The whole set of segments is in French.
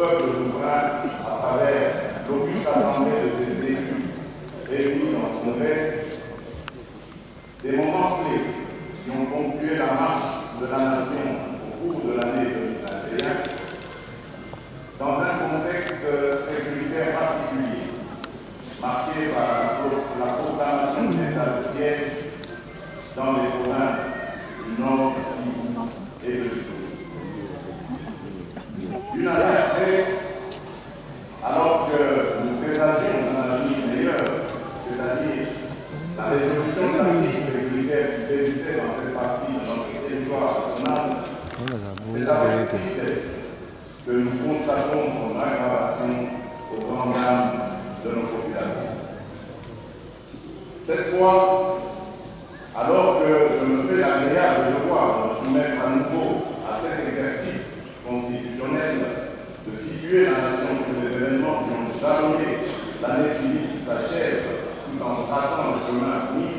peuple souverain à travers l'auguste assemblée de ses élus réunis dans son congrès, des moments clés qui ont ponctué la marche de la nation au cours de l'année 2021 dans un contexte sécuritaire particulier, marqué par la proclamation d'état de siège dans les provinces du Nord et de l'Ouest. Une année après, alors que nous présagions d'un avenir meilleur, c'est-à-dire la résolution de la crise sécuritaire qui sévissait dans cette partie de notre territoire national, c'est avec tristesse que nous constatons son aggravation au grand drame de nos populations. Cette fois, alors que je me fais l'agréable devoir de soumettre à nouveau à cet exercice constitutionnel de situer la nation sur les événements qui ont jalonné l'année civile qui s'achève tout en traçant le chemin à venir,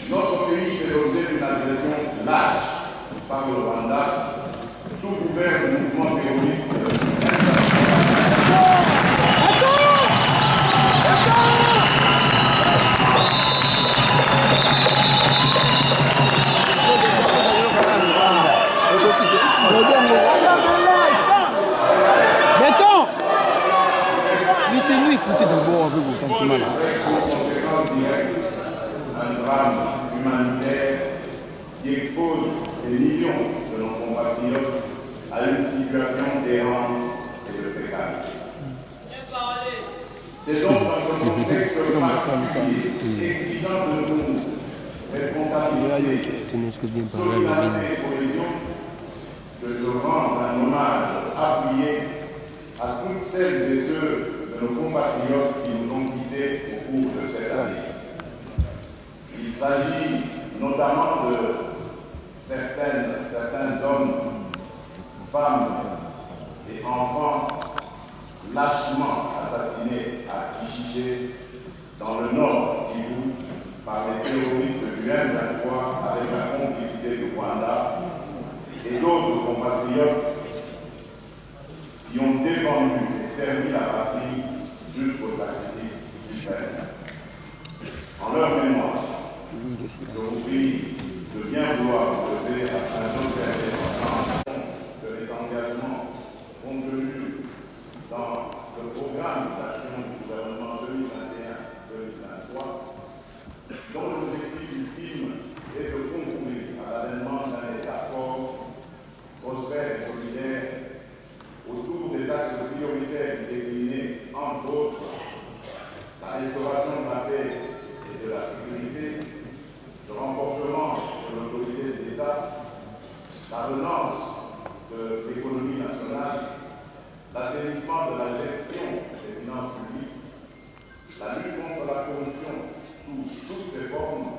notre pays fait l'objet d'une agression lâche par le Rwanda, tout couvert du mouvement terroriste Laissez-nous écouter d'abord un peu vos sentiments là. Conséquence directe, un drame humanitaire qui expose des millions de nos compatriotes à une situation d'errance et de précarité. C'est donc dans ce contexte particulier, exigeant de nous responsabilité, solidarité et cohésion, que je rends un hommage appuyé à toutes celles et ceux de nos compatriotes qui nous ont quittés au cours de cette année. Il s'agit notamment de certains hommes, femmes et enfants lâchement assassinés à Kichiché, dans le nord Kivu, par les terroristes du M23 avec la complicité du Rwanda et d'autres compatriotes qui ont défendu et servi la patrie jusqu'au sacrifice suprême. En leur mémoire, je vous prie de bien vouloir lever afin d'observer que les engagements contenus dans le programme d'action du gouvernement 2021-2023, dont l'objectif ultime est de concourir à l'avènement d'un État fort, prospère et solidaire, autour des axes prioritaires déclinés, entre autres, la restauration de la paix et de la sécurité, le renforcement de l'autorité de l'État, la relance de l'économie nationale, l'assainissement de la gestion des finances publiques, la lutte contre la corruption sous toutes ses formes,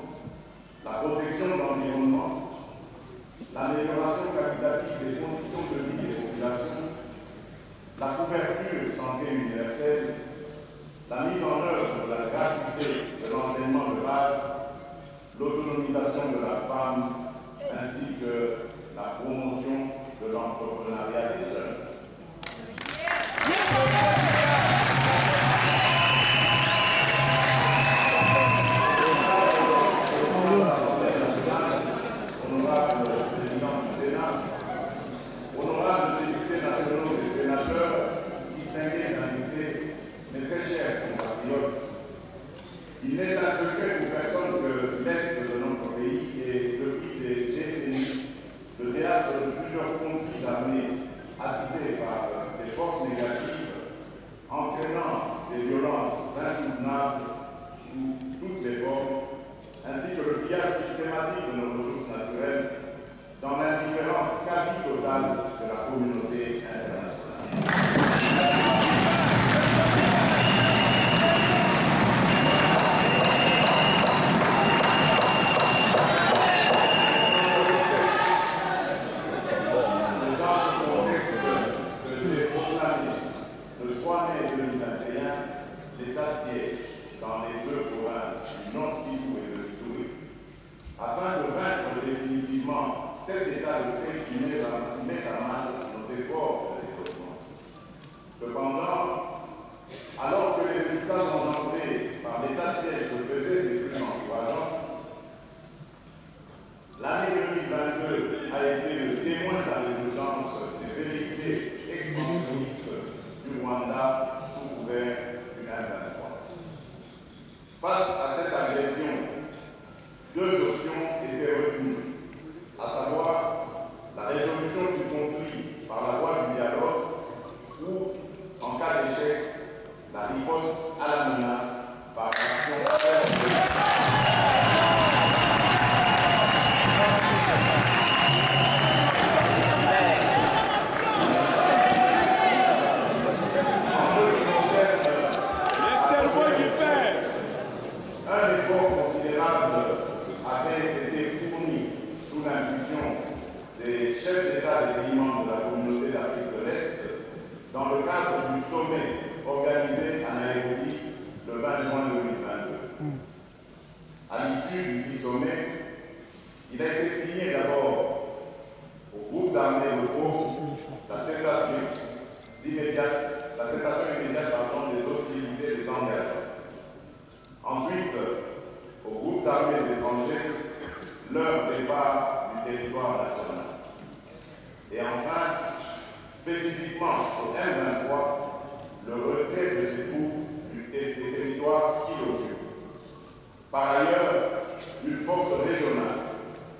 la protection de l'environnement, l'amélioration qualitative des conditions de vie des populations, la couverture santé universelle, la mise en œuvre de la gratuité de l'enseignement de base, l'autonomisation de la femme, ainsi que la promotion de l'entrepreneuriat des jeunes. Honorable président du Sénat, honorables députés nationaux et sénateurs, distingués invités, mes très chers compatriotes, il n'est un secret pour personne que l'Est de notre pays est, depuis des décennies, le théâtre de plusieurs conflits armés, cadre du sommet organisé à Nairobi le 20 juin 2022. À l'issue du sommet, il a été signé d'abord au groupe d'armées locaux la cessation immédiate des hostilités des engagements. Ensuite, au groupe d'armées étrangers, leur départ du territoire national. Et enfin, spécifiquement au M23, le retrait de ces troupes des territoires qui l'occupent. Par ailleurs, une force régionale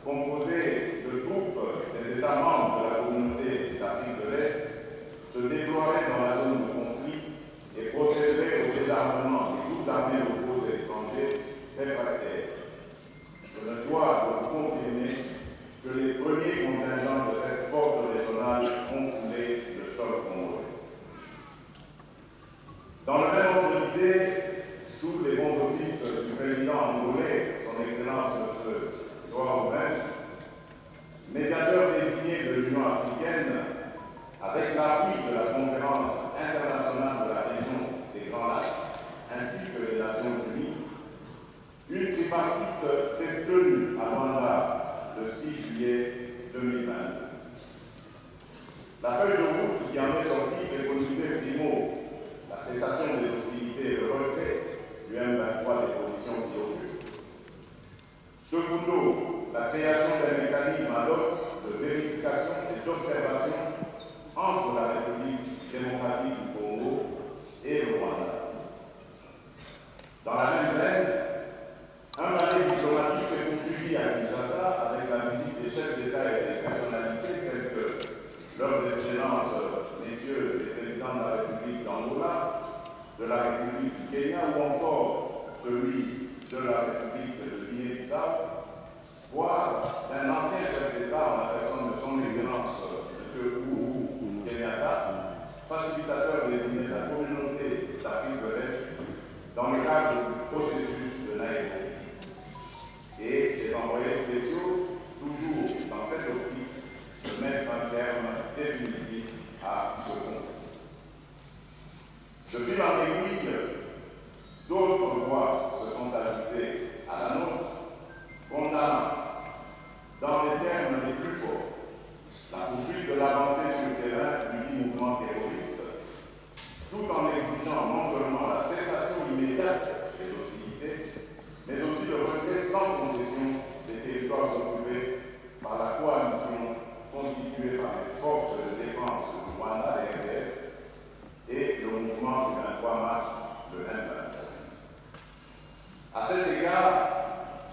composée de troupes des États membres de la communauté d'Afrique de l'Est se déploierait dans la zone de conflit et procéderait au désarmement des groupes armés locaux et étrangers réfractaires. Je me dois de confirmer que les premiers contingents de cette force régionale ont foulé le sol congolais. Dans le même ordre d'idée, sous les bons offices du président angolais, son Excellence M. Joao Lourenço, médiateur désigné de l'Union africaine, avec l'appui de la Conférence internationale de la région des Grands Lacs, ainsi que les Nations Unies, une tripartite s'est tenue à Luanda le 6 juillet 2022. La feuille de route qui en est sortie préconisait primo la cessation des hostilités et le retrait du M23 des positions qui occupent. Secondo, la création d'un mécanisme ad hoc de vérification et d'observation entre la République démocratique du Congo et le Rwanda. Dans la même veine, un balai diplomatique s'est poursuivi à Kinshasa avec la visite des chefs d'État et des personnalités telles que leurs Excellences, messieurs les présidents de la République d'Angola, de la République du Kenya ou encore celui de la République de Guinée-Bissau, voire d'un ancien chef d'État en la personne de son Excellence M. Uhuru Kenyatta, facilitateur désigné de la communauté d'Afrique de l'Est dans le cadre du processus de Nairobi. Et les envoyés spéciaux, toujours dans cette optique de mettre un terme définitif à ce conflit. Depuis l'an aiguille, d'autres voix se sont ajoutées à la nôtre, condamnant, dans les termes les plus forts, la poursuite de l'avancée sur le terrain du dit mouvement terroriste, tout en exigeant non seulement la cessation immédiate des hostilités, mais aussi le retrait sans concession des territoires occupés par la coalition constituée par les forces de défense du Rwanda RDF et le mouvement du 23 mars le 2023. À cet égard,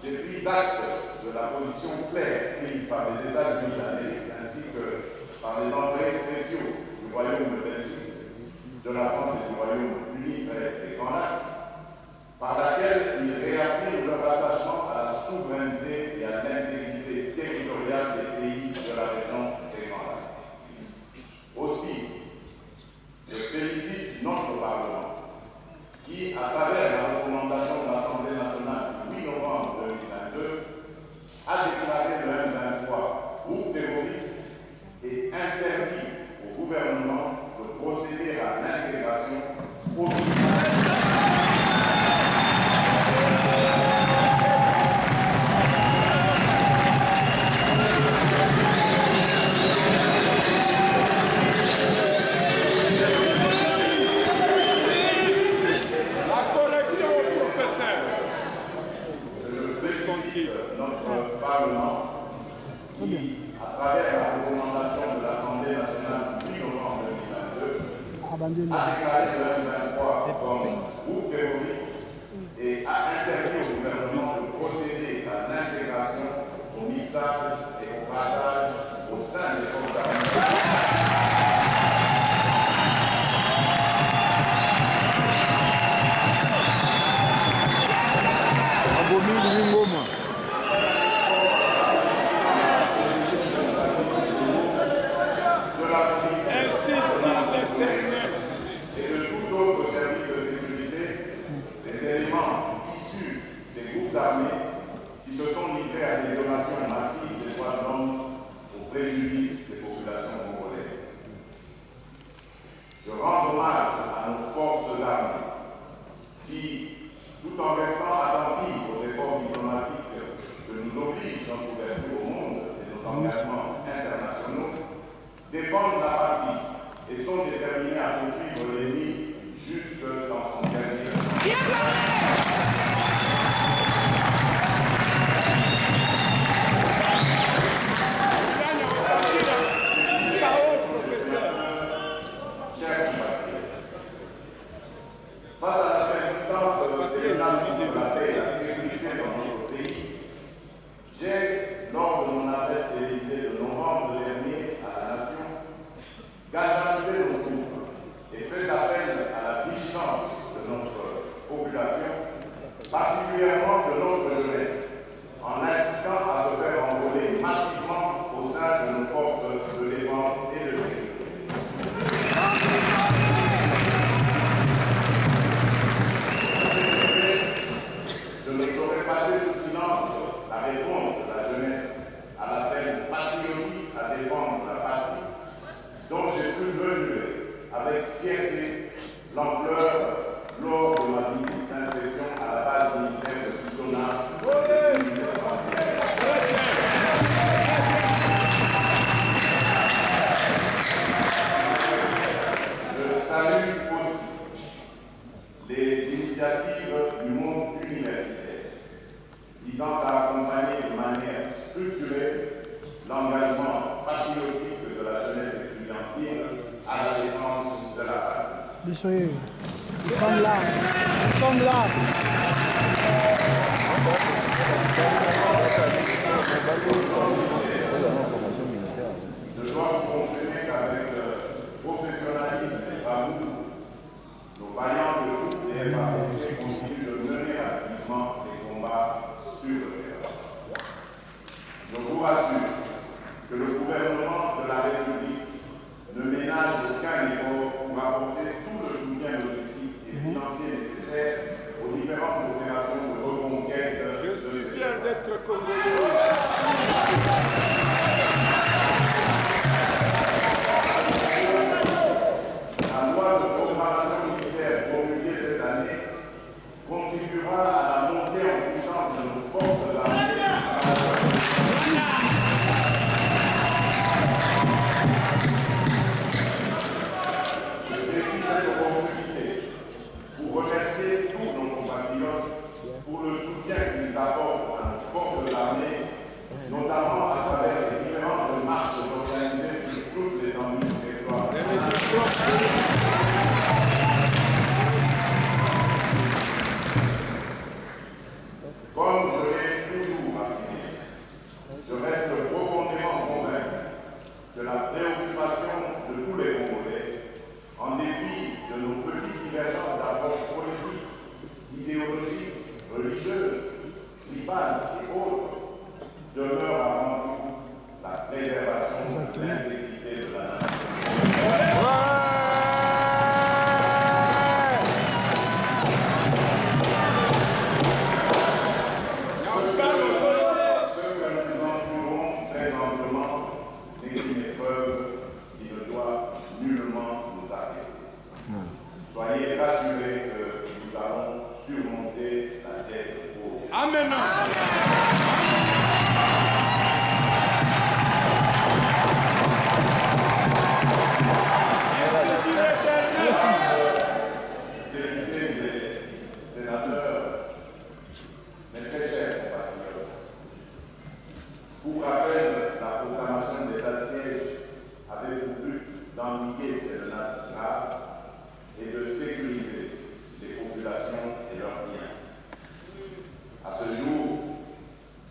j'ai pris acte de la position claire prise par les États-Unis d'Amérique ainsi que par les envoyés spéciaux du Royaume de Belgique, de la France et du Royaume-Uni près des Grands Lacs, par laquelle ils réaffirment leur attachement à la souveraineté et à l'intégrité territoriale des pays de la région des Grands Lacs. Aussi, je félicite notre Parlement qui, à travers la recommandation de l'Assemblée nationale du 8 novembre 2022, a déclaré le M23 groupe terroriste et interdit au gouvernement de procéder à l'intégration au notre Parlement qui, à travers la recommandation de l'Assemblée nationale du 8 novembre 2022, a déclaré le M23 comme groupe terroriste et a interdit au gouvernement de procéder à l'intégration, au mixage et au brassage au sein des forces armées. Et de tout autre service de sécurité, des éléments issus des groupes armés qui se sont livrés à des violations massives des droits de l'homme au préjudice des populations congolaises. hommage à nos forces armées qui, tout en restant attentifs aux efforts diplomatiques que nous obligent notre ouverture au monde et nos engagements internationaux, défendent la patrie et sont déterminés à poursuivre l'ennemi jusque dans son dernier instant. Face à la persistance des menaces de la paix et la sécurité dans notre pays, j'ai, lors de mon adresse télévisée de novembre dernier à la Nation, galvanisé nos troupes et fait appel à la vigilance de notre population, particulièrement de notre jeunesse, en incitant à se faire enrôler massivement au sein de nos forces de défense et de sécurité. Je ne saurais passer sous silence la réponse de la jeunesse à l'appel patriotique à défendre la patrie, dont j'ai pu mesurer avec fierté l'ampleur lors de ma visite d'inspection à la base militaire de Kitona en 1910. Je salue aussi les initiatives du monde universitaire visant à accompagner de manière structurée l'engagement patriotique de la jeunesse estudiantine à la défense de la patrie. Bissoyez, nous sommes là, nous sommes là. Je dois vous confirmer qu'avec professionnalisme et bravoure, nos vaillants de toutes les FARDC continuent de mener activement les combats sur le terrain. Je vous rassure que le gouvernement de la République ne ménage aucun effort pour apporter tout le soutien logistique et financier nécessaire aux différentes opérations de reconquête de ce Je suis fier d'être congolais. La loi de programmation militaire promulguée cette année contribuera à la montée en puissance de nos forces armées. Je saisis cette opportunité pour remercier tous nos compatriotes pour le soutien qu'ils apportent à nos forces armées, notamment à travers les différentes marches organisées sur toute l'étendue du territoire. Comme je l'ai toujours affirmé, je reste profondément convaincu que la préoccupation de tous les Congolais, en dépit de nos petites divergences d'approche politique, idéologique, religieuse, tribale et autres, demeure avant tout la préservation de l'intégrité de la nation. Soyez rassurés que nous allons surmonter la tête haute. Amen. Députés et sénateurs, mes très chers compatriotes, pour rappel, la proclamation d'état de siège avait pour but d'endiguer ces menaces graves et de sécuriser les populations et leurs biens. À ce jour,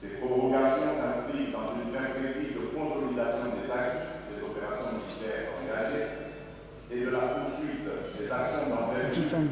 ces prorogations s'inscrivent dans une perspective de consolidation des acquis des opérations militaires engagées et de la poursuite des actions d'envergure